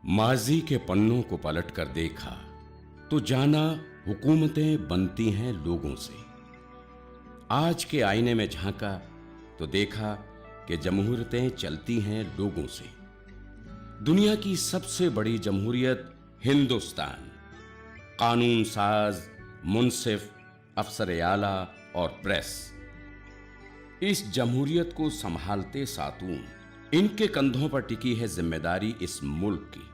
माजी के पन्नों को पलटकर देखा तो जाना हुकूमतें बनती हैं लोगों से। आज के आईने में झांका तो देखा कि जमहूरियतें चलती हैं लोगों से। दुनिया की सबसे बड़ी जमहूरियत हिंदुस्तान, कानून साज, मुंसिफ, अफसर आला और प्रेस, इस जमहूरियत को संभालते सातून, इनके कंधों पर टिकी है जिम्मेदारी इस मुल्क की।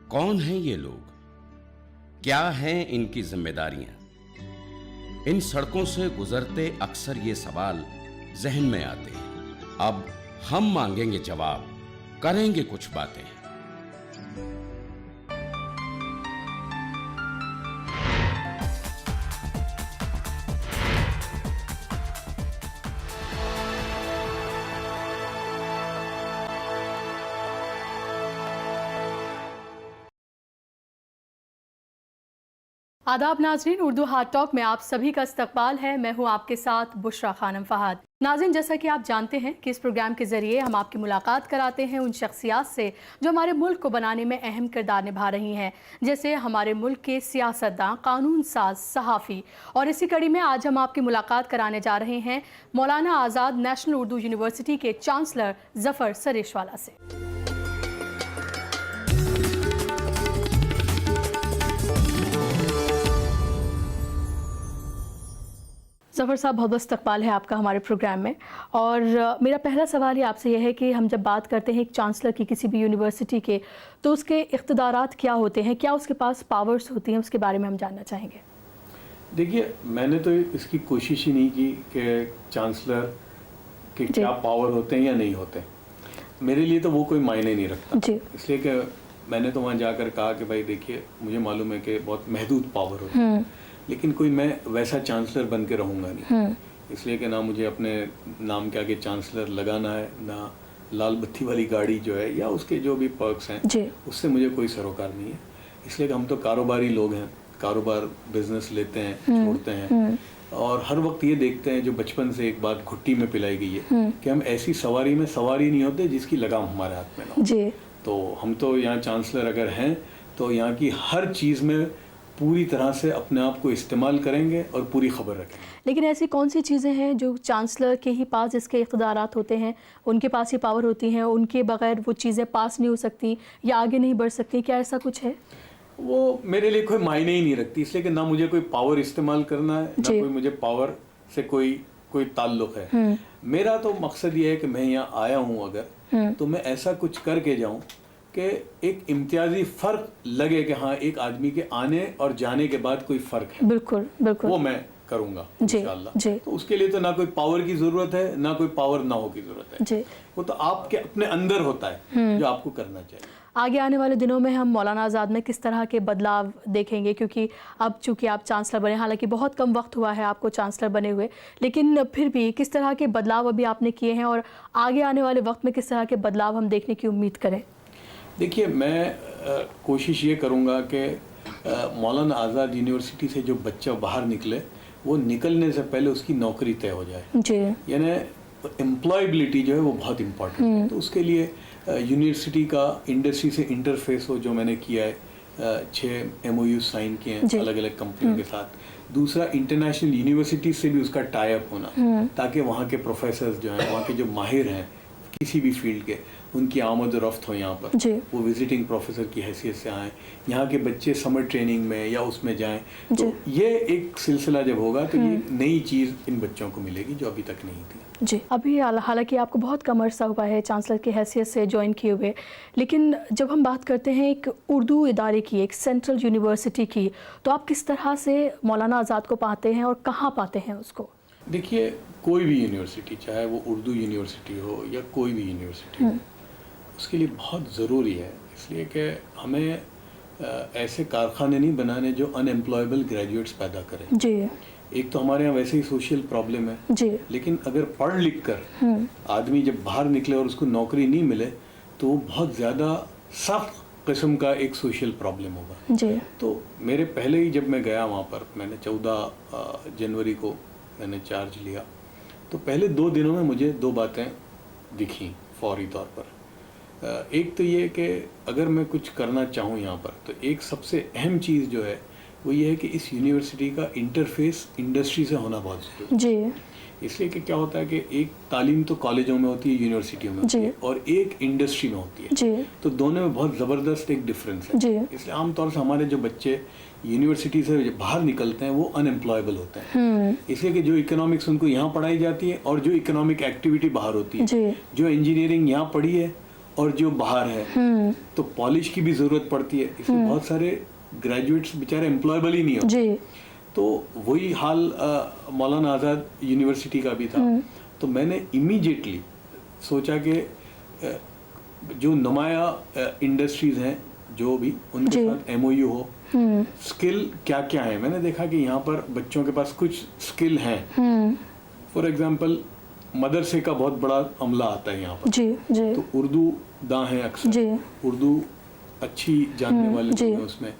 कौन हैं ये लोग, क्या हैं इनकी जिम्मेदारियां? इन सड़कों से गुजरते अक्सर ये सवाल जहन में आते हैं। अब हम मांगेंगे जवाब, करेंगे कुछ बातें। आदाब नाजरीन, उर्दू हाट टॉक में आप सभी का इस्तकबाल है। मैं हूं आपके साथ बुशरा खानम फहाद। नाज़रीन, जैसा कि आप जानते हैं कि इस प्रोग्राम के ज़रिए हम आपकी मुलाकात कराते हैं उन शख्सियात से जो हमारे मुल्क को बनाने में अहम किरदार निभा रही हैं, जैसे हमारे मुल्क के सियासतदान, कानून साज, सहाफ़ी। और इसी कड़ी में आज हम आपकी मुलाकात कराने जा रहे हैं मौलाना आज़ाद नेशनल उर्दू यूनिवर्सिटी के चांसलर ज़फ़र सरेशवाला से। ज़फ़र साहब, बहुत बहुत इस्तक़बाल है आपका हमारे प्रोग्राम में। और मेरा पहला सवाल ही आपसे यह है कि हम जब बात करते हैं एक चांसलर की किसी भी यूनिवर्सिटी के, तो उसके इख्तियारात क्या होते हैं, क्या उसके पास पावर्स होती हैं, उसके बारे में हम जानना चाहेंगे। देखिए, मैंने तो इसकी कोशिश ही नहीं की कि चांसलर के क्या पावर होते हैं या नहीं होते। मेरे लिए तो वो कोई मायने नहीं रखता, इसलिए कि मैंने तो वहाँ जाकर कहा कि भाई देखिए, मुझे मालूम है कि बहुत महदूद पावर होती है, लेकिन कोई मैं वैसा चांसलर बन के रहूँगा नहीं। इसलिए कि ना मुझे अपने नाम के आगे चांसलर लगाना है, ना लाल बत्ती वाली गाड़ी जो है या उसके जो भी पर्क्स हैं उससे मुझे कोई सरोकार नहीं है। इसलिए कि हम तो कारोबारी लोग हैं, कारोबार बिजनेस लेते हैं, छोड़ते हैं, और हर वक्त ये देखते हैं, जो बचपन से एक बात घुट्टी में पिलाई गई है कि हम ऐसी सवारी में सवारी नहीं होते जिसकी लगाम हमारे हाथ में ना हो। तो हम तो यहाँ चांसलर अगर हैं तो यहाँ की हर चीज़ में पूरी तरह से अपने आप को इस्तेमाल करेंगे और पूरी खबर रखेंगे। लेकिन ऐसी कौन सी चीज़ें हैं जो चांसलर के ही पास, जिसके इख्तियारात होते हैं, उनके पास ही पावर होती हैं, उनके बगैर वो चीज़ें पास नहीं हो सकती या आगे नहीं बढ़ सकती? क्या ऐसा कुछ है? वो मेरे लिए कोई मायने ही नहीं रखती, इसलिए कि ना मुझे कोई पावर इस्तेमाल करना है, ना कोई मुझे पावर से कोई ताल्लुक है। मेरा तो मकसद ये है कि मैं यहाँ आया हूँ अगर, तो मैं ऐसा कुछ करके जाऊँ कि एक इम्तियाजी फ़र्क लगे कि हाँ, एक आदमी के आने और जाने के बाद कोई फ़र्क है। बिल्कुल बिल्कुल, वो मैं करूँगा इंशाअल्लाह। तो उसके लिए तो ना कोई पावर की ज़रूरत है, ना कोई पावर ना हो की ज़रूरत है। वो तो आपके अपने अंदर होता है जो आपको करना चाहिए। आगे आने वाले दिनों में हम मौलाना आज़ाद में किस तरह के बदलाव देखेंगे, क्योंकि अब चूँकि आप चांसलर बने, हालांकि बहुत कम वक्त हुआ है आपको चांसलर बने हुए, लेकिन फिर भी किस तरह के बदलाव अभी आपने किए हैं और आगे आने वाले वक्त में किस तरह के बदलाव हम देखने की उम्मीद करें? देखिए, मैं कोशिश ये करूँगा कि मौलाना आज़ाद यूनिवर्सिटी से जो बच्चा बाहर निकले, वो निकलने से पहले उसकी नौकरी तय हो जाए। यानी एम्प्लॉयबिलिटी जो है वो बहुत इम्पोर्टेंट है। तो उसके लिए यूनिवर्सिटी का इंडस्ट्री से इंटरफेस हो, जो मैंने किया है, 6 MOU साइन किए हैं अलग अलग कंपनियों के साथ। दूसरा, इंटरनेशनल यूनिवर्सिटी से भी उसका टाई अप होना, ताकि वहाँ के प्रोफेसर्स जो हैं, वहाँ के जो माहिर हैं किसी भी फील्ड के, उनकी आमद रफ्त हो यहाँ पर, वो विजिटिंग प्रोफेसर की हैसियत से आएँ, यहाँ के बच्चे समर ट्रेनिंग में या उसमें जाएं। तो ये एक सिलसिला जब होगा तो ये नई चीज़ इन बच्चों को मिलेगी जो अभी तक नहीं थी। जी, अभी हालांकि आपको बहुत कम अरसा हुआ है चांसलर की हैसियत से ज्वाइन किए हुए, लेकिन जब हम बात करते हैं एक उर्दू इदारे की, एक सेंट्रल यूनिवर्सिटी की, तो आप किस तरह से मौलाना आज़ाद को पाते हैं और कहाँ पाते हैं उसको? देखिए, कोई भी यूनिवर्सिटी, चाहे वो उर्दू यूनिवर्सिटी हो या कोई भी यूनिवर्सिटी हो, उसके लिए बहुत ज़रूरी है, इसलिए कि हमें ऐसे कारखाने नहीं बनाने जो अनएम्प्लॉयबल ग्रेजुएट्स पैदा करें। एक तो हमारे यहाँ वैसे ही सोशल प्रॉब्लम है, लेकिन अगर पढ़ लिख कर आदमी जब बाहर निकले और उसको नौकरी नहीं मिले तो वो बहुत ज़्यादा सख्त किस्म का एक सोशल प्रॉब्लम होगा। तो मेरे पहले ही जब मैं गया वहाँ पर, मैंने 14 जनवरी को मैंने चार्ज लिया, तो पहले 2 दिनों में मुझे 2 बातें दिखी फौरी तौर पर। एक तो ये कि अगर मैं कुछ करना चाहूँ यहाँ पर, तो एक सबसे अहम चीज़ जो है वो ये है कि इस यूनिवर्सिटी का इंटरफेस इंडस्ट्री से होना बहुत ज़रूरी है। जी। इसलिए कि क्या होता है कि एक तालीम तो कॉलेजों में होती है, यूनिवर्सिटियों में होती है, और एक इंडस्ट्री में होती है। जी। तो दोनों में बहुत ज़बरदस्त एक डिफरेंस है। जी। इसलिए आमतौर से हमारे जो बच्चे यूनिवर्सिटी से बाहर निकलते हैं वो अनएम्प्लॉयबल होते हैं। इसलिए कि जो इकोनॉमिक्स उनको यहाँ पढ़ाई जाती है और जो इकोनॉमिक एक्टिविटी बाहर होती है, जो इंजीनियरिंग यहाँ पढ़ी है और जो बाहर है, तो पॉलिश की भी ज़रूरत पड़ती है। इसलिए बहुत सारे ग्रेजुएट्स बेचारे एम्प्लॉयबल ही नहीं होते। तो वही हाल मौलाना आज़ाद यूनिवर्सिटी का भी था। तो मैंने इमीडिएटली सोचा कि जो नुमाया इंडस्ट्रीज हैं जो भी, उनके साथ MOU हो। स्किल क्या क्या है, मैंने देखा कि यहाँ पर बच्चों के पास कुछ स्किल हैं। फॉर एग्जांपल मदरसे का बहुत बड़ा अमला आता है यहाँ पर। जी। तो उर्दू दां हैं अक्सर, उर्दू अच्छी जानने वाले लोग हैं उसमें।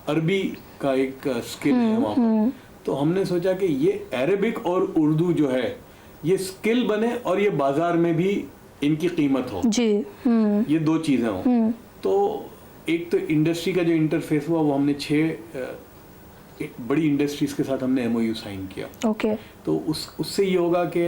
अरबी का एक स्किल है वहाँ पर। तो हमने सोचा कि ये अरबिक और उर्दू जो है ये स्किल बने और ये बाजार में भी इनकी कीमत हो। जी। ये दो चीज़ें हों। तो एक तो इंडस्ट्री का जो इंटरफेस हुआ वो हमने 6 बड़ी इंडस्ट्रीज के साथ हमने MOU साइन किया। ओके। तो उससे ये होगा कि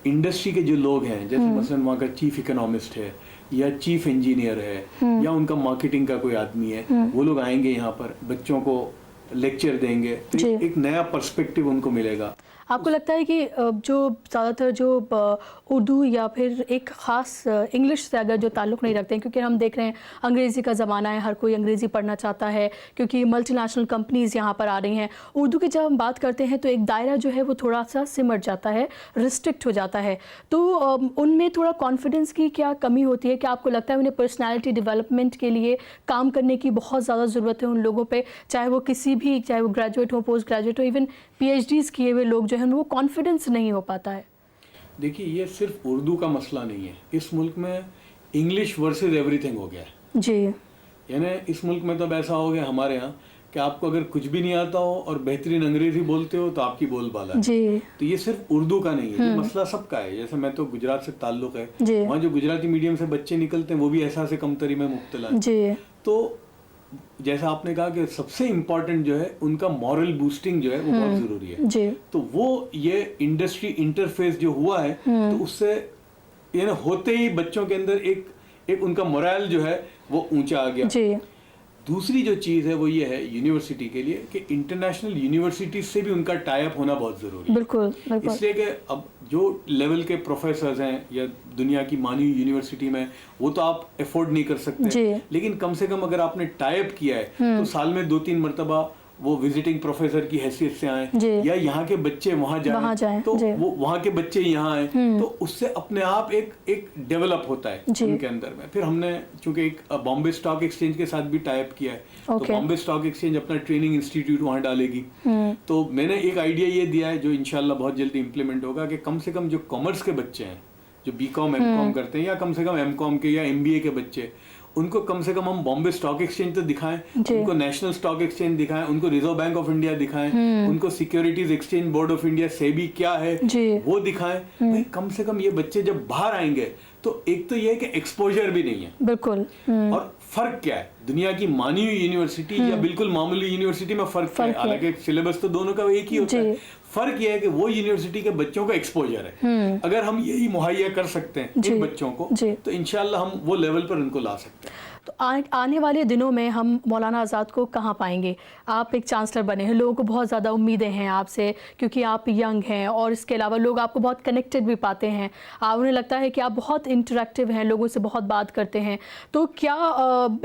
इंडस्ट्री के जो लोग हैं, जैसे मसलन वहाँ का चीफ इकोनॉमिस्ट है या चीफ इंजीनियर है या उनका मार्केटिंग का कोई आदमी है, वो लोग आएंगे यहाँ पर, बच्चों को लेक्चर देंगे, तो एक नया पर्सपेक्टिव उनको मिलेगा। आपको लगता है कि जो ज़्यादातर जो उर्दू या फिर एक ख़ास इंग्लिश से अगर जो ताल्लुक़ नहीं रखते हैं, क्योंकि हम देख रहे हैं अंग्रेज़ी का ज़माना है, हर कोई अंग्रेज़ी पढ़ना चाहता है क्योंकि मल्टीनेशनल कंपनीज़ यहाँ पर आ रही हैं। उर्दू की जब हम बात करते हैं तो एक दायरा जो है वो थोड़ा सा सिमट जाता है, रिस्ट्रिक्ट हो जाता है। तो उनमें थोड़ा कॉन्फिडेंस की क्या कमी होती है? क्या आपको लगता है उन्हें पर्सनैलिटी डेवलपमेंट के लिए काम करने की बहुत ज़्यादा ज़रूरत है उन लोगों पर, चाहे वो किसी भी, चाहे वो ग्रेजुएट हो, पोस्ट ग्रेजुएट हो, इवन PhDs किए हुए लोग जो है वो कॉन्फिडेंस नहीं हो पाता है? देखिए, ये सिर्फ उर्दू का मसला नहीं है। इस मुल्क में इंग्लिश वर्सेस एवरीथिंग हो गया है जी। यानी इस मुल्क में तो ऐसा हो गया हमारे यहाँ कि आपको अगर कुछ भी नहीं आता हो और बेहतरीन अंग्रेजी बोलते हो तो आपकी बोलबाला है। जी। तो ये सिर्फ उर्दू का नहीं है, ये मसला सबका है। जैसे मैं तो गुजरात से ताल्लुक है, वहाँ जो गुजराती मीडियम से बच्चे निकलते हैं वो भी एहसास कमतरी में मुब्तला है। जी। तो जैसा आपने कहा कि सबसे इम्पोर्टेंट जो है उनका मॉरल बूस्टिंग जो है वो बहुत जरूरी है। जी। तो वो ये इंडस्ट्री इंटरफेस जो हुआ है, तो उससे यानी होते ही बच्चों के अंदर एक उनका मोरल जो है वो ऊंचा आ गया। जी। दूसरी जो चीज़ है वो ये है यूनिवर्सिटी के लिए कि इंटरनेशनल यूनिवर्सिटी से भी उनका टाई अप होना बहुत ज़रूरी है। बिल्कुल, बिल्कुल। इसलिए कि अब जो लेवल के प्रोफेसर्स हैं या दुनिया की मानी यूनिवर्सिटी में, वो तो आप अफोर्ड नहीं कर सकते, लेकिन कम से कम अगर आपने टाई अप किया है तो साल में 2-3 मरतबा वो विजिटिंग प्रोफेसर की हैसियत से आए या यहाँ के बच्चे वहाँ जाएं, तो वो वहाँ के बच्चे यहाँ आए, तो उससे अपने आप एक डेवलप होता है उनके अंदर में। फिर हमने चूंकि एक बॉम्बे स्टॉक एक्सचेंज के साथ भी टाई अप किया है, तो बॉम्बे स्टॉक एक्सचेंज अपना ट्रेनिंग इंस्टीट्यूट वहाँ डालेगी। तो मैंने एक आइडिया ये दिया है जो इंशाल्लाह बहुत जल्दी इम्प्लीमेंट होगा कि कम से कम जो कॉमर्स के बच्चे हैं, जो BCom MCom करते हैं, या कम से कम MCom के या MBA के बच्चे, उनको कम से कम हम बॉम्बे स्टॉक एक्सचेंज तो दिखाएं, उनको नेशनल स्टॉक एक्सचेंज दिखाएं, उनको रिजर्व बैंक ऑफ इंडिया दिखाएं, उनको securities exchange board of India SEBI क्या है वो दिखाएं। भाई कम से कम ये बच्चे जब बाहर आएंगे तो एक तो ये है कि एक्सपोजर भी नहीं है, बिल्कुल। और फर्क क्या है दुनिया की मानी हुई यूनिवर्सिटी या बिल्कुल मामूली यूनिवर्सिटी में फर्क क्या है? हालांकि सिलेबस तो दोनों का एक ही होता है, फर्क यह है कि वो यूनिवर्सिटी के बच्चों का एक्सपोजर है। अगर हम यही मुहैया कर सकते हैं इन बच्चों को, तो इंशाल्लाह हम वो लेवल पर उनको ला सकते हैं। तो आने वाले दिनों में हम मौलाना आज़ाद को कहाँ पाएंगे? आप एक चांसलर बने हैं, लोगों को बहुत ज़्यादा उम्मीदें हैं आपसे, क्योंकि आप यंग हैं और इसके अलावा लोग आपको बहुत कनेक्टेड भी पाते हैं। उन्हें लगता है कि आप बहुत इंटरेक्टिव हैं, लोगों से बहुत बात करते हैं। तो क्या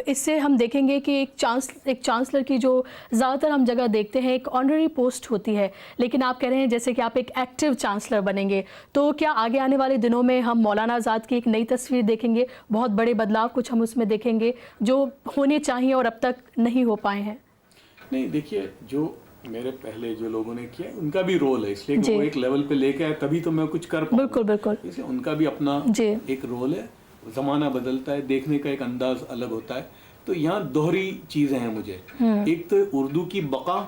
इससे हम देखेंगे कि एक चांसलर की जो ज़्यादातर हम जगह देखते हैं एक ऑनररी पोस्ट होती है, लेकिन आप कह रहे हैं जैसे कि आप एक एक्टिव चांसलर बनेंगे, तो क्या आगे आने वाले दिनों में हम मौलाना आज़ाद की एक नई तस्वीर देखेंगे, बहुत बड़े बदलाव कुछ हम उसमें देखेंगे जो होने चाहिए और अब तक नहीं हो पाए हैं? नहीं, देखिए, जो मेरे पहले जो लोगों ने किया उनका भी रोल है, इसलिए कि वो एक लेवल पे लेके आए तभी तो मैं कुछ कर पाऊँ। बिल्कुल, बिल्कुल। इसलिए उनका भी अपना एक रोल है, ज़माना बदलता है, देखने का एक अंदाज अलग होता है। तो यहाँ दोहरी चीज़ें हैं मुझे, एक तो उर्दू की बका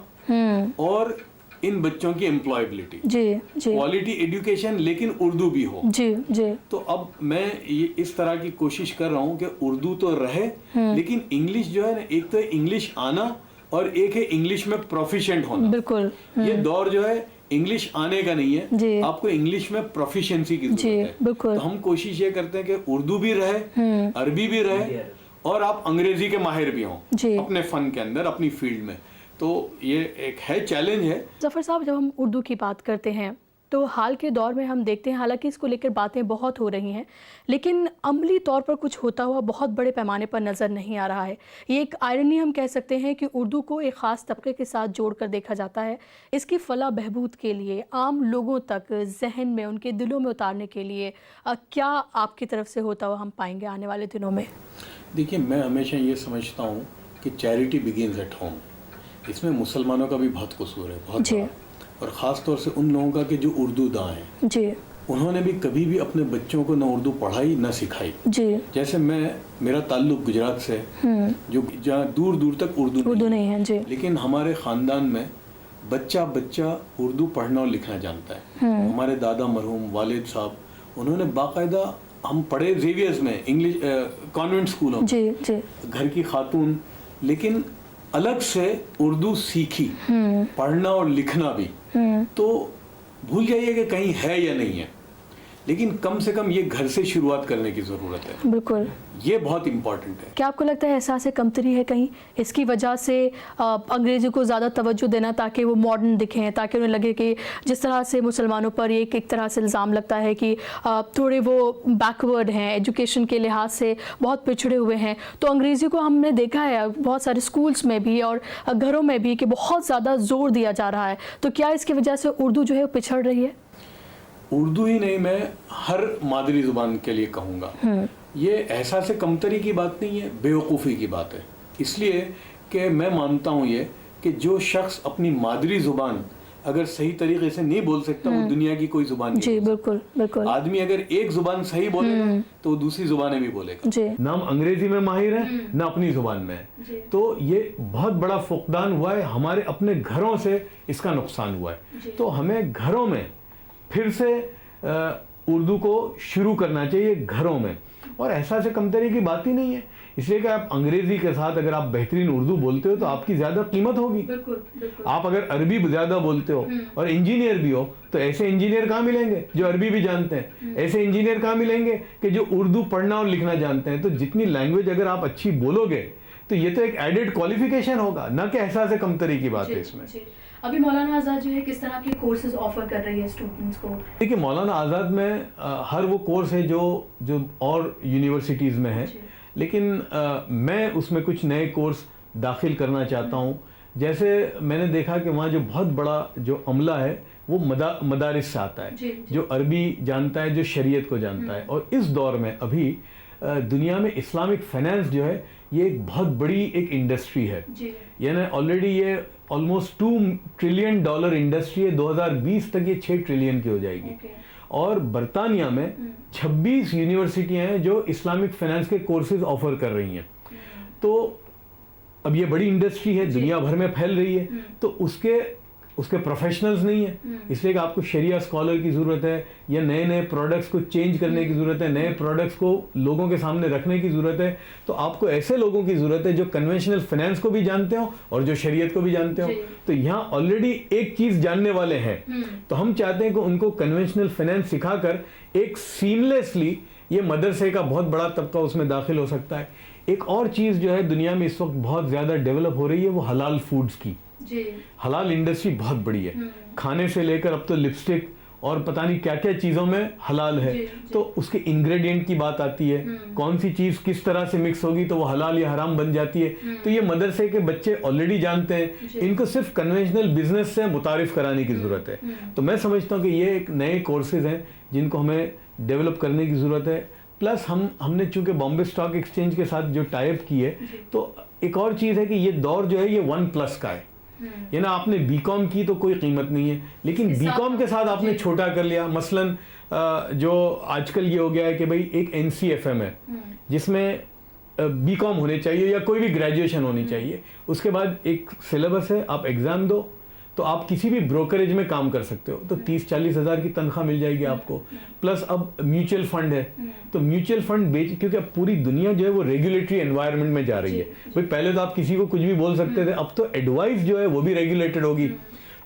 और इन बच्चों की एम्प्लॉयबिलिटी, जी जी, क्वालिटी एजुकेशन लेकिन उर्दू भी हो। जी जी, तो अब मैं ये इस तरह की कोशिश कर रहा हूँ कि उर्दू तो रहे लेकिन इंग्लिश जो है ना, एक तो इंग्लिश आना और एक है इंग्लिश में प्रोफिशिएंट होना। बिल्कुल। ये दौर जो है इंग्लिश आने का नहीं है, आपको इंग्लिश में प्रोफिशिएंसी की जरूरत है। बिल्कुल। तो हम कोशिश ये करते हैं कि उर्दू भी रहे, अरबी भी रहे और आप अंग्रेजी के माहिर भी हों अपने फन के अंदर, अपनी फील्ड में। तो ये एक है चैलेंज है। जफर साहब, जब हम उर्दू की बात करते हैं तो हाल के दौर में हम देखते हैं, हालांकि इसको लेकर बातें बहुत हो रही हैं, लेकिन अमली तौर पर कुछ होता हुआ बहुत बड़े पैमाने पर नज़र नहीं आ रहा है। ये एक आयरनी हम कह सकते हैं कि उर्दू को एक ख़ास तबके के साथ जोड़कर देखा जाता है। इसकी फलाह बहबूद के लिए, आम लोगों तक जहन में, उनके दिलों में उतारने के लिए क्या आपकी तरफ से होता हुआ हम पाएंगे आने वाले दिनों में? देखिए, मैं हमेशा ये समझता हूँ कि चैरिटी बिगिंस एट होम। इसमें मुसलमानों का भी बहुत कसूर है, बहुत बड़ा। और ख़ास तौर से उन लोगों का कि जो उर्दू दां हैं जी, उन्होंने भी कभी भी अपने बच्चों को ना उर्दू पढ़ाई ना सिखाई जी। जैसे मेरा ताल्लुक गुजरात से, जो जहाँ दूर दूर तक उर्दू नहीं है जी, लेकिन हमारे ख़ानदान में बच्चा बच्चा उर्दू पढ़ना और लिखना जानता है। हमारे दादा मरहूम वालिद साहब, उन्होंने बाकायदा, हम पढ़े जेवियर्स में, इंग्लिश कॉन्वेंट स्कूलों जी जी, घर की खातून, लेकिन अलग से उर्दू सीखी, पढ़ना और लिखना भी। तो भूल जाइए कि कहीं है या नहीं है, लेकिन कम से कम ये घर से शुरुआत करने की ज़रूरत है। बिल्कुल, ये बहुत इम्पोर्टेंट है। क्या आपको लगता है एहसास कमतरी है कहीं इसकी वजह से अंग्रेज़ी को ज़्यादा तवज्जो देना, ताकि वो मॉडर्न दिखें, ताकि उन्हें लगे कि जिस तरह से मुसलमानों पर एक तरह से इल्ज़ाम लगता है कि थोड़े वो बैकवर्ड हैं, एजुकेशन के लिहाज से बहुत पिछड़े हुए हैं, तो अंग्रेज़ी को हमने देखा है बहुत सारे स्कूल्स में भी और घरों में भी कि बहुत ज़्यादा ज़ोर दिया जा रहा है, तो क्या इसकी वजह से उर्दू जो है वो पिछड़ रही है? उर्दू ही नहीं, मैं हर मादरी ज़ुबान के लिए कहूँगा, ये एहसास कमतरी की बात नहीं है, बेवकूफ़ी की बात है। इसलिए कि मैं मानता हूँ ये कि जो शख्स अपनी मादरी ज़ुबान अगर सही तरीके से नहीं बोल सकता, वो दुनिया की कोई ज़ुबान नहीं। जी बिल्कुल बिल्कुल। आदमी अगर एक ज़ुबान सही बोलेगा तो वो दूसरी ज़ुबानें भी बोलेगा। ना हम अंग्रेजी में माहिर है, ना अपनी ज़ुबान में है। तो ये बहुत बड़ा फुकदान हुआ है, हमारे अपने घरों से इसका नुकसान हुआ है। तो हमें घरों में फिर से उर्दू को शुरू करना चाहिए, घरों में। और एहसास कमतरी की बात ही नहीं है, इसलिए कि आप अंग्रेजी के साथ अगर आप बेहतरीन उर्दू बोलते हो तो आपकी ज़्यादा कीमत होगी। बिल्कुल, बिल्कुल। आप अगर अरबी ज़्यादा बोलते हो और इंजीनियर भी हो, तो ऐसे इंजीनियर कहाँ मिलेंगे जो अरबी भी जानते हैं? ऐसे इंजीनियर कहाँ मिलेंगे कि जो उर्दू पढ़ना और लिखना जानते हैं? तो जितनी लैंग्वेज अगर आप अच्छी बोलोगे तो ये तो एक एडेड क्वालिफिकेशन होगा, ना कि एहसास कमतरी की बात है इसमें। अभी मौलाना आज़ाद जो है किस तरह के कोर्सेज ऑफर कर रही है स्टूडेंट्स को? देखिए, मौलाना आज़ाद में हर वो कोर्स है जो और यूनिवर्सिटीज़ में है, लेकिन मैं उसमें कुछ नए कोर्स दाखिल करना चाहता हूँ। जैसे मैंने देखा कि वहाँ जो बहुत बड़ा जो अमला है वो मदारिस से आता है, जो अरबी जानता है, जो शरीयत को जानता है। और इस दौर में अभी दुनिया में इस्लामिक फाइनेंस जो है ये एक बहुत बड़ी एक इंडस्ट्री है, यानी ऑलरेडी ये ऑलमोस्ट $2 ट्रिलियन इंडस्ट्री है। 2020 तक ये 6 ट्रिलियन की हो जाएगी। और बरतानिया में 26 यूनिवर्सिटियां हैं जो इस्लामिक फाइनेंस के कोर्सेज ऑफर कर रही हैं। तो अब ये बड़ी इंडस्ट्री है, दुनिया भर में फैल रही है, तो उसके प्रोफेशनल्स नहीं है, इसलिए कि आपको शरिया स्कॉलर की ज़रूरत है, या नए नए प्रोडक्ट्स को चेंज करने की ज़रूरत है, नए प्रोडक्ट्स को लोगों के सामने रखने की ज़रूरत है। तो आपको ऐसे लोगों की ज़रूरत है जो कन्वेंशनल फाइनेंस को भी जानते हो और जो शरीयत को भी जानते हो। तो यहाँ ऑलरेडी एक चीज़ जानने वाले हैं, तो हम चाहते हैं कि उनको कन्वेंशनल फाइनेंस सिखाकर एक सीमलेसली ये मदरसे का बहुत बड़ा तबका उसमें दाखिल हो सकता है। एक और चीज़ जो है दुनिया में इस वक्त बहुत ज़्यादा डेवलप हो रही है, वो हलाल फूड्स की। हलाल इंडस्ट्री बहुत बड़ी है, खाने से लेकर अब तो लिपस्टिक और पता नहीं क्या क्या चीज़ों में हलाल है। तो उसके इंग्रेडिएंट की बात आती है, कौन सी चीज़ किस तरह से मिक्स होगी तो वो हलाल या हराम बन जाती है। तो ये मदरसे के बच्चे ऑलरेडी जानते हैं, इनको सिर्फ कन्वेंशनल बिजनेस से मुतारिफ कराने की ज़रूरत है। तो मैं समझता हूँ कि ये एक नए कोर्सेज हैं जिनको हमें डेवलप करने की ज़रूरत है। प्लस हमने चूँकि बॉम्बे स्टॉक एक्सचेंज के साथ जो टाइप की है, तो एक और चीज़ है कि ये दौर जो है ये 1+ का है। ये ना आपने बीकॉम की तो कोई कीमत नहीं है, लेकिन बीकॉम के साथ आपने छोटा कर लिया। मसलन जो आजकल ये हो गया है कि भाई एक NCFM है जिसमें बीकॉम होने चाहिए या कोई भी ग्रेजुएशन होनी चाहिए, उसके बाद एक सिलेबस है, आप एग्ज़ाम दो, तो आप किसी भी ब्रोकरेज में काम कर सकते हो, तो 30-40 हज़ार की तनख्वाह मिल जाएगी आपको। प्लस अब म्यूचुअल फंड है, तो म्यूचुअल फंड बेच, क्योंकि अब पूरी दुनिया जो है वो रेगुलेटरी एनवायरनमेंट में जा रही है। भाई पहले तो आप किसी को कुछ भी बोल सकते थे, अब तो एडवाइस जो है वो भी रेगुलेटेड होगी।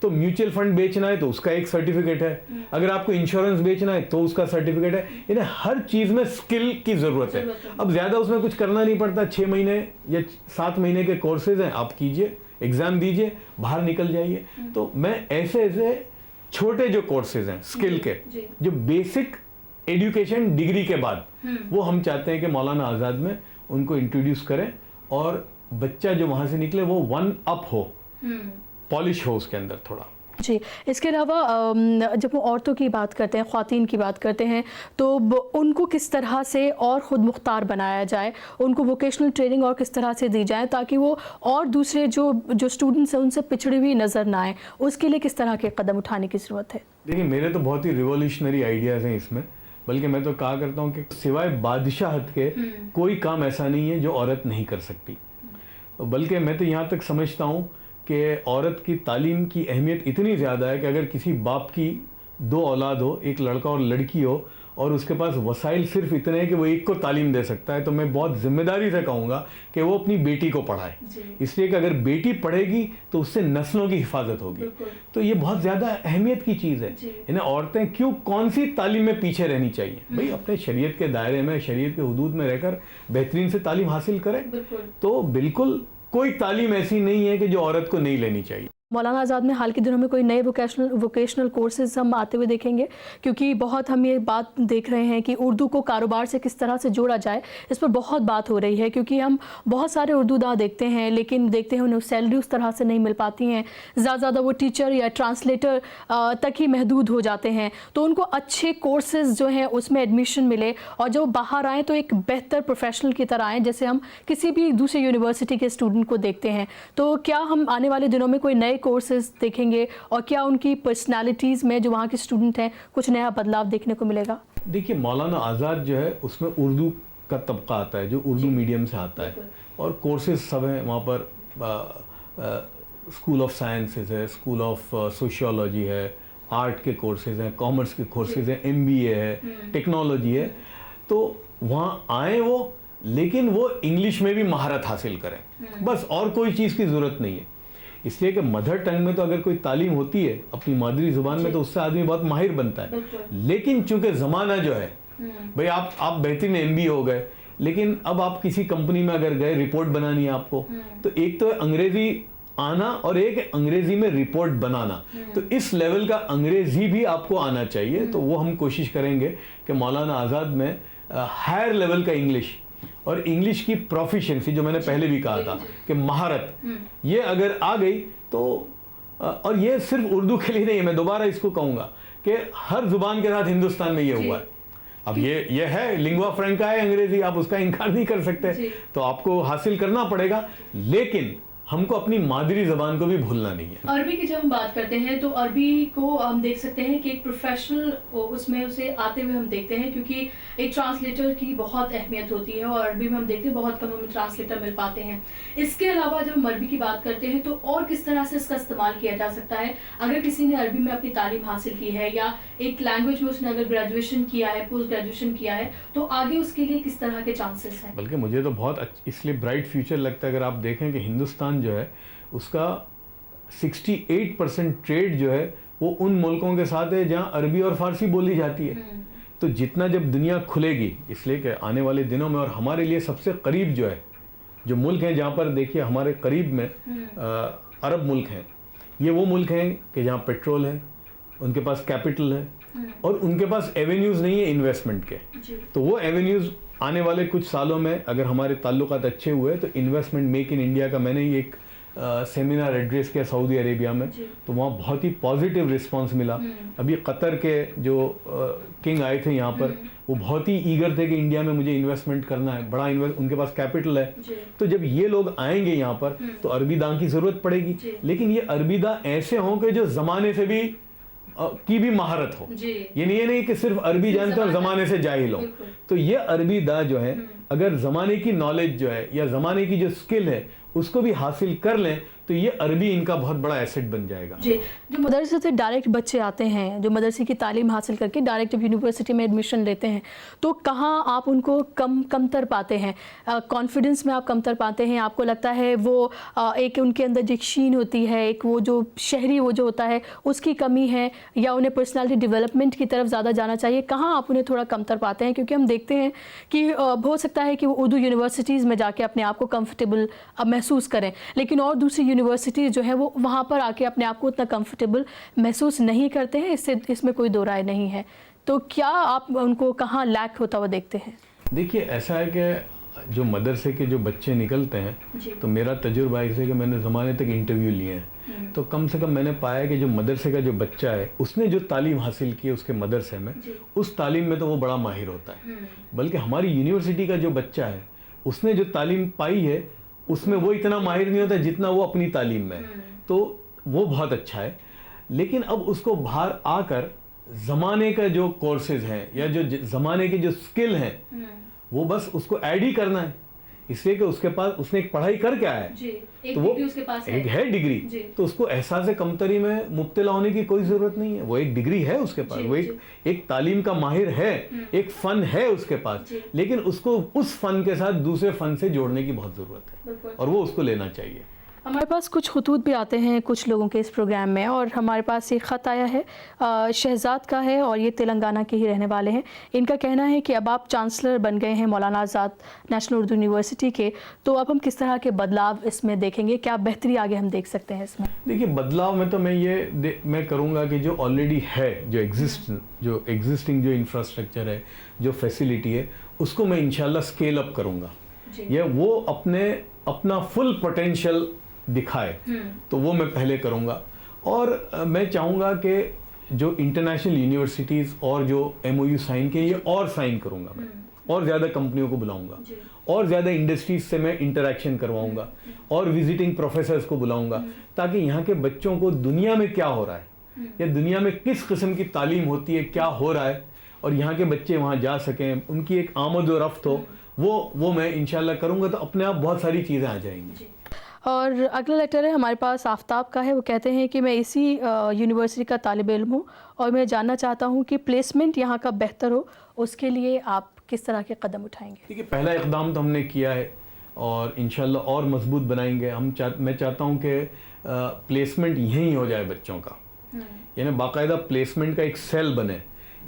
तो म्यूचुअल फंड बेचना है तो उसका एक सर्टिफिकेट है, अगर आपको इंश्योरेंस बेचना है तो उसका सर्टिफिकेट है। यानी हर चीज में स्किल की जरूरत है। अब ज्यादा उसमें कुछ करना नहीं पड़ता, 6 महीने या 7 महीने के कोर्सेज हैं, आप कीजिए, एग्जाम दीजिए, बाहर निकल जाइए। तो मैं ऐसे छोटे जो कोर्सेज हैं स्किल के, जो बेसिक एजुकेशन डिग्री के बाद, वो हम चाहते हैं कि मौलाना आज़ाद में उनको इंट्रोड्यूस करें, और बच्चा जो वहां से निकले वो 1 अप हो, पॉलिश हो उसके अंदर थोड़ा। जी, इसके अलावा जब हम औरतों की बात करते हैं, ख़वातीन की बात करते हैं, तो उनको किस तरह से और ख़ुद मुख्तार बनाया जाए, उनको वोकेशनल ट्रेनिंग और किस तरह से दी जाए ताकि वो और दूसरे जो स्टूडेंट्स हैं उनसे पिछड़ी हुई नज़र ना आए, उसके लिए किस तरह के कदम उठाने की ज़रूरत है? देखिए, मेरे तो बहुत ही रिवोल्यूशनरी आइडियाज़ हैं इसमें, बल्कि मैं तो कहा करता हूँ कि सिवाय बादशाहत के कोई काम ऐसा नहीं है जो औरत नहीं कर सकती। बल्कि मैं तो यहाँ तक समझता हूँ कि औरत की तालीम की अहमियत इतनी ज़्यादा है कि अगर किसी बाप की 2 औलाद हो, एक लड़का और लड़की हो, और उसके पास वसाइल सिर्फ इतने हैं कि वो एक को तालीम दे सकता है, तो मैं बहुत जिम्मेदारी से कहूँगा कि वो अपनी बेटी को पढ़ाए। इसलिए कि अगर बेटी पढ़ेगी तो उससे नस्लों की हिफाजत होगी। तो ये बहुत ज़्यादा अहमियत की चीज़ है। इन्हें औरतें क्यों, कौन सी तालीम में पीछे रहनी चाहिए? भाई अपने शरीयत के दायरे में, शरीयत के हुदूद में रहकर बेहतरीन से तालीम हासिल करें। तो बिल्कुल कोई तालीम ऐसी नहीं है कि जो औरत को नहीं लेनी चाहिए। मौलाना आज़ाद में हाल के दिनों में कोई नए वोकेशनल कोर्सेज हम आते हुए देखेंगे, क्योंकि बहुत हम ये बात देख रहे हैं कि उर्दू को कारोबार से किस तरह से जोड़ा जाए, इस पर बहुत बात हो रही है। क्योंकि हम बहुत सारे उर्दू दाँ देखते हैं, लेकिन देखते हैं उन्हें सैलरी उस तरह से नहीं मिल पाती हैं, ज़्यादा वो टीचर या ट्रांसलेटर तक ही महदूद हो जाते हैं। तो उनको अच्छे कोर्सेज जो हैं उसमें एडमिशन मिले, और जब बाहर आएँ तो एक बेहतर प्रोफेशनल की तरह आएँ, जैसे हम किसी भी दूसरे यूनिवर्सिटी के स्टूडेंट को देखते हैं। तो क्या हम आने वाले दिनों में कोई नए कोर्सेज देखेंगे, और क्या उनकी पर्सनालिटीज़ में जो वहाँ के स्टूडेंट हैं कुछ नया बदलाव देखने को मिलेगा? देखिए, मौलाना आज़ाद जो है उसमें उर्दू का तबका आता है जो उर्दू मीडियम से आता है, और कोर्सेज सब हैं वहाँ पर। स्कूल ऑफ साइंसेज है, स्कूल ऑफ सोशियोलॉजी है, आर्ट के कोर्सेज हैं, कॉमर्स के कोर्सेज हैं, MBA है, टेक्नोलॉजी है। तो वहाँ आए वो, लेकिन वो इंग्लिश में भी महारत हासिल करें, बस, और कोई चीज़ की ज़रूरत नहीं है। इसलिए कि मदर टंग में तो अगर कोई तालीम होती है अपनी मादरी ज़ुबान में, तो उससे आदमी बहुत माहिर बनता है। लेकिन चूंकि ज़माना जो है, भाई आप बेहतरीन MBA हो गए, लेकिन अब आप किसी कंपनी में अगर गए, रिपोर्ट बनानी है आपको, तो एक तो अंग्रेजी आना और एक अंग्रेजी में रिपोर्ट बनाना, तो इस लेवल का अंग्रेजी भी आपको आना चाहिए। तो वो हम कोशिश करेंगे कि मौलाना आज़ाद में हायर लेवल का इंग्लिश और इंग्लिश की प्रोफिशिएंसी, जो मैंने पहले भी कहा था कि महारत, ये अगर आ गई तो, और ये सिर्फ उर्दू के लिए नहीं है, मैं दोबारा इसको कहूँगा कि हर जुबान के साथ हिंदुस्तान में ये हुआ है। अब ये है, लिंगुआ फ्रैंका है अंग्रेजी, आप उसका इनकार नहीं कर सकते, तो आपको हासिल करना पड़ेगा। लेकिन हमको अपनी मादरी ज़बान को भी भूलना नहीं है। अरबी की जब हम बात करते हैं तो अरबी को हम देख सकते हैं कि एक प्रोफेशनल उसमें उसे आते हुए हम देखते हैं, क्योंकि एक ट्रांसलेटर की बहुत अहमियत होती है, और अरबी में हम देखते हैं बहुत कम हमें ट्रांसलेटर मिल पाते हैं। इसके अलावा जब हम अरबी की बात करते हैं तो और किस तरह से इसका इस्तेमाल किया जा सकता है? अगर किसी ने अरबी में अपनी तालीम हासिल की है, या एक लैंग्वेज में उसने अगर ग्रेजुएशन किया है, पोस्ट ग्रेजुएशन किया है, तो आगे उसके लिए किस तरह के चांसेस हैं? बल्कि मुझे तो बहुत इसलिए ब्राइट फ्यूचर लगता है। अगर आप देखें कि हिंदुस्तान जो है उसका 68% ट्रेड जो है वो उन मुल्कों के साथ है जहां अरबी और फारसी बोली जाती है। तो जितना जब दुनिया खुलेगी, इसलिए कि आने वाले दिनों में, और हमारे लिए सबसे करीब जो है, जो मुल्क हैं जहां पर देखिए हमारे करीब में अरब मुल्क हैं, ये वो मुल्क हैं कि जहां पेट्रोल है, उनके पास कैपिटल है, और उनके पास एवेन्यूज़ नहीं है इन्वेस्टमेंट के। तो वो एवेन्यूज़ आने वाले कुछ सालों में अगर हमारे ताल्लुकात अच्छे हुए तो इन्वेस्टमेंट, मेक इन इंडिया का मैंने ही एक सेमिनार एड्रेस किया सऊदी अरेबिया में, तो वहाँ बहुत ही पॉजिटिव रिस्पांस मिला। अभी कतर के जो किंग आए थे यहाँ पर, वो बहुत ही ईगर थे कि इंडिया में मुझे इन्वेस्टमेंट करना है, बड़ा उनके पास कैपिटल है। तो जब ये लोग आएंगे यहाँ पर तो अरबी दां की ज़रूरत पड़ेगी, लेकिन ये अरबी दां ऐसे हों कि जो ज़माने से भी की भी महारत हो। ये नहीं कि सिर्फ अरबी जानते और ज़माने से जाहिल हो। तो ये अरबी दां जो है अगर ज़माने की नॉलेज जो है या ज़माने की जो स्किल है उसको भी हासिल कर लें तो ये अरबी इनका बहुत बड़ा एसेट बन जाएगा। जी, जो मदरसे से डायरेक्ट बच्चे आते हैं, जो मदरसे की तालीम हासिल करके डायरेक्ट यूनिवर्सिटी में एडमिशन लेते हैं, तो कहाँ आप उनको कमतर पाते हैं? कॉन्फिडेंस में आप कमतर पाते हैं? आपको लगता है वो एक उनके अंदर जो एक शीन होती है, एक वो जो शहरी वो जो होता है उसकी कमी है, या उन्हें पर्सनालिटी डेवलपमेंट की तरफ ज़्यादा जाना चाहिए? कहाँ आप उन्हें थोड़ा कमतर पाते हैं? क्योंकि हम देखते हैं कि हो सकता है कि वो उर्दू यूनिवर्सिटीज़ में जाके अपने आप को कम्फर्टेबल महसूस करें, लेकिन और दूसरी यूनिवर्सिटीज़ जो है वो वहाँ पर आके अपने आप को उतना कंफर्टेबल महसूस नहीं करते हैं। इसमें कोई दो राय नहीं है। तो क्या आप उनको कहाँ लैक होता हुआ देखते हैं? देखिए, ऐसा है कि जो मदरसे के जो बच्चे निकलते हैं, तो मेरा तजुर्बा है कि मैंने ज़माने तक इंटरव्यू लिए हैं, तो कम से कम मैंने पाया कि जो मदरसे का जो बच्चा है उसने जो तालीम हासिल की है उसके मदरसे में, उस तालीम में तो वो बड़ा माहिर होता है। बल्कि हमारी यूनिवर्सिटी का जो बच्चा है उसने जो तालीम पाई है उसमें वो इतना माहिर नहीं होता जितना वो अपनी तालीम में है। तो वो बहुत अच्छा है, लेकिन अब उसको बाहर आकर ज़माने का जो कोर्सेज हैं या जो ज़माने के जो स्किल हैं वो बस उसको ऐड ही करना है, इसलिए कि उसके पास उसने एक पढ़ाई कर क्या है जी, एक तो वो उसके पास एक है डिग्री, तो उसको एहसास कमतरी में मुब्तला होने की कोई ज़रूरत नहीं है। वो एक डिग्री है उसके पास, वो एक तालीम का माहिर है, एक फ़न है उसके पास, लेकिन उसको उस फ़न के साथ दूसरे फ़न से जोड़ने की बहुत ज़रूरत है और वो उसको लेना चाहिए। हमारे पास कुछ खुतूत भी आते हैं कुछ लोगों के इस प्रोग्राम में, और हमारे पास एक ख़त आया है शहजाद का है, और ये तेलंगाना के ही रहने वाले हैं। इनका कहना है कि अब आप चांसलर बन गए हैं मौलाना आज़ाद नेशनल उर्दू यूनिवर्सिटी के, तो अब हम किस तरह के बदलाव इसमें देखेंगे? क्या बेहतरी आगे हम देख सकते हैं इसमें? देखिए, बदलाव में तो मैं करूँगा कि जो ऑलरेडी है, जो एग्जिस्टिंग जो इंफ्रास्ट्रक्चर है, जो फैसिलिटी है, उसको मैं इंशाल्लाह स्केल अप करूँगा। ये वो अपना फुल पोटेंशियल दिखाए, तो वो मैं पहले करूँगा। और मैं चाहूँगा कि जो इंटरनेशनल यूनिवर्सिटीज़ और जो MOU साइन के, ये और साइन करूँगा मैं, और ज़्यादा कंपनियों को बुलाऊँगा, और ज़्यादा इंडस्ट्रीज से मैं इंटरेक्शन करवाऊँगा, और विजिटिंग प्रोफेसर्स को बुलाऊँगा, ताकि यहाँ के बच्चों को दुनिया में क्या हो रहा है या दुनिया में किस किस्म की तालीम होती है, क्या हो रहा है, और यहाँ के बच्चे वहाँ जा सकें, उनकी एक आमद व रफ्त हो, वो मैं इंशाल्लाह करूँगा। तो अपने आप बहुत सारी चीज़ें आ जाएंगी। और अगला लेटर है हमारे पास आफ्ताब का है। वो कहते हैं कि मैं इसी यूनिवर्सिटी का तालिब इल्म हूँ और मैं जानना चाहता हूँ कि प्लेसमेंट यहाँ का बेहतर हो, उसके लिए आप किस तरह के कदम उठाएंगे? देखिए, पहला इक़दाम तो हमने किया है और इंशाल्लाह और मजबूत बनाएंगे। मैं चाहता हूँ कि प्लेसमेंट यहीं हो जाए बच्चों का, यानी बाकायदा प्लेसमेंट का एक सेल बने,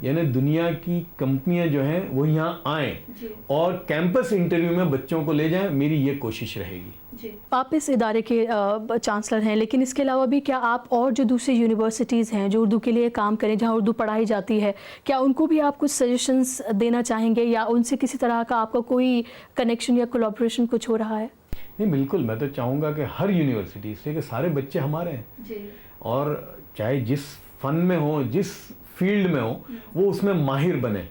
यानी दुनिया की कंपनियां जो हैं वो यहाँ आएँ और कैंपस इंटरव्यू में बच्चों को ले जाएं। मेरी ये कोशिश रहेगी। आप इस इदारे के चांसलर हैं, लेकिन इसके अलावा भी क्या आप और जो दूसरी यूनिवर्सिटीज़ हैं जो उर्दू के लिए काम करें, जहाँ उर्दू पढ़ाई जाती है, क्या उनको भी आप कुछ सजेशंस देना चाहेंगे, या उनसे किसी तरह का आपका कोई कनेक्शन या कोलैबोरेशन कुछ हो रहा है? नहीं, बिल्कुल, मैं तो चाहूँगा कि हर यूनिवर्सिटी, इसलिए कि सारे बच्चे हमारे हैं और चाहे जिस फ़न में हो, जिस फील्ड में हो, वो उसमें माहिर बने।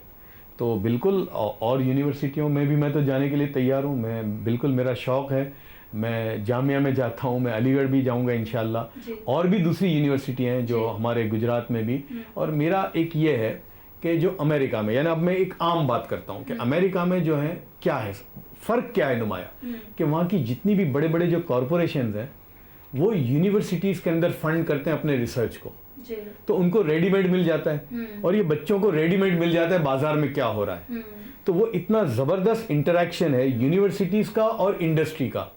तो बिल्कुल, और यूनिवर्सिटियों में भी मैं तो जाने के लिए तैयार हूँ। मैं बिल्कुल, मेरा शौक़ है, मैं जामिया में जाता हूँ, मैं अलीगढ़ भी जाऊँगा इंशाल्लाह, और भी दूसरी यूनिवर्सिटियाँ हैं जो हमारे गुजरात में भी। और मेरा एक ये है कि जो अमेरिका में, यानी अब मैं एक आम बात करता हूँ कि अमेरिका में जो है क्या है फ़र्क, क्या है नुमाया, कि वहाँ की जितनी भी बड़े बड़े जो कॉरपोरेशंस हैं वो यूनिवर्सिटीज़ के अंदर फंड करते हैं अपने रिसर्च को, तो उनको रेडीमेड मिल जाता है, और ये बच्चों को रेडीमेड मिल जाता है बाजार में क्या हो रहा है। तो वो इतना ज़बरदस्त इंटरेक्शन है यूनिवर्सिटीज़ का और इंडस्ट्री का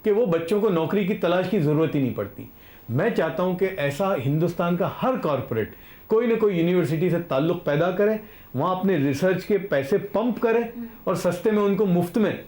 कि वो बच्चों को नौकरी की तलाश की ज़रूरत ही नहीं पड़ती। मैं चाहता हूँ कि ऐसा हिंदुस्तान का हर कॉरपोरेट कोई ना कोई यूनिवर्सिटी से ताल्लुक़ पैदा करे, वहाँ अपने रिसर्च के पैसे पंप करे और सस्ते में उनको मुफ्त में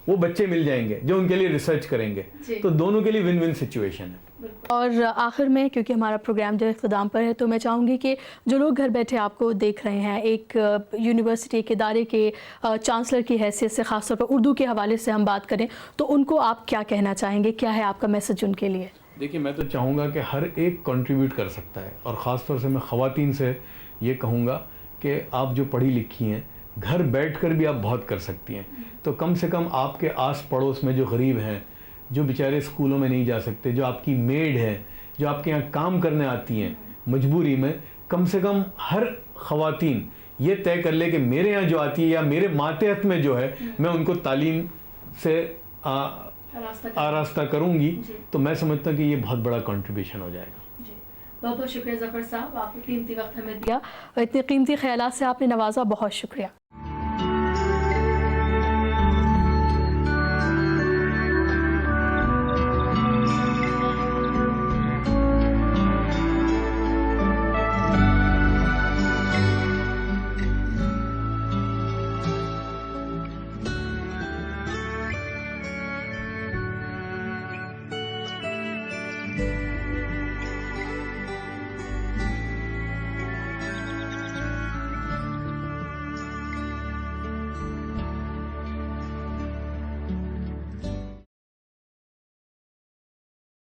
वो बच्चे मिल जाएंगे जो उनके लिए रिसर्च करेंगे। तो दोनों के लिए विन विन सिचुएशन है। और आखिर में, क्योंकि हमारा प्रोग्राम जो इख्तिताम पर है, तो मैं चाहूँगी कि जो लोग घर बैठे आपको देख रहे हैं, एक यूनिवर्सिटी के इदारे के चांसलर की हैसियत से, ख़ासतौर पर उर्दू के हवाले से हम बात करें, तो उनको आप क्या कहना चाहेंगे? क्या है आपका मैसेज उनके लिए? देखिए, मैं तो चाहूँगा कि हर एक कंट्रीब्यूट कर सकता है, और ख़ास तौर से मैं ख़वातीन से ये कहूँगा कि आप जो पढ़ी लिखी हैं, घर बैठकर भी आप बहुत कर सकती हैं। तो कम से कम आपके आस पड़ोस में जो गरीब हैं, जो बेचारे स्कूलों में नहीं जा सकते, जो आपकी मेड है, जो आपके यहाँ काम करने आती हैं मजबूरी में, कम से कम हर ख़वातीन ये तय कर ले कि मेरे यहाँ जो आती है या मेरे मातहत में जो है मैं उनको तालीम से आरास्ता करूँगी, तो मैं समझता हूँ कि ये बहुत बड़ा कंट्रीब्यूशन हो जाएगा। बहुत बहुत शुक्रिया ज़फ़र साहब, आपने कीमती वक्त हमें दिया और इतने कीमती ख्यालात से आपने नवाजा, बहुत शुक्रिया।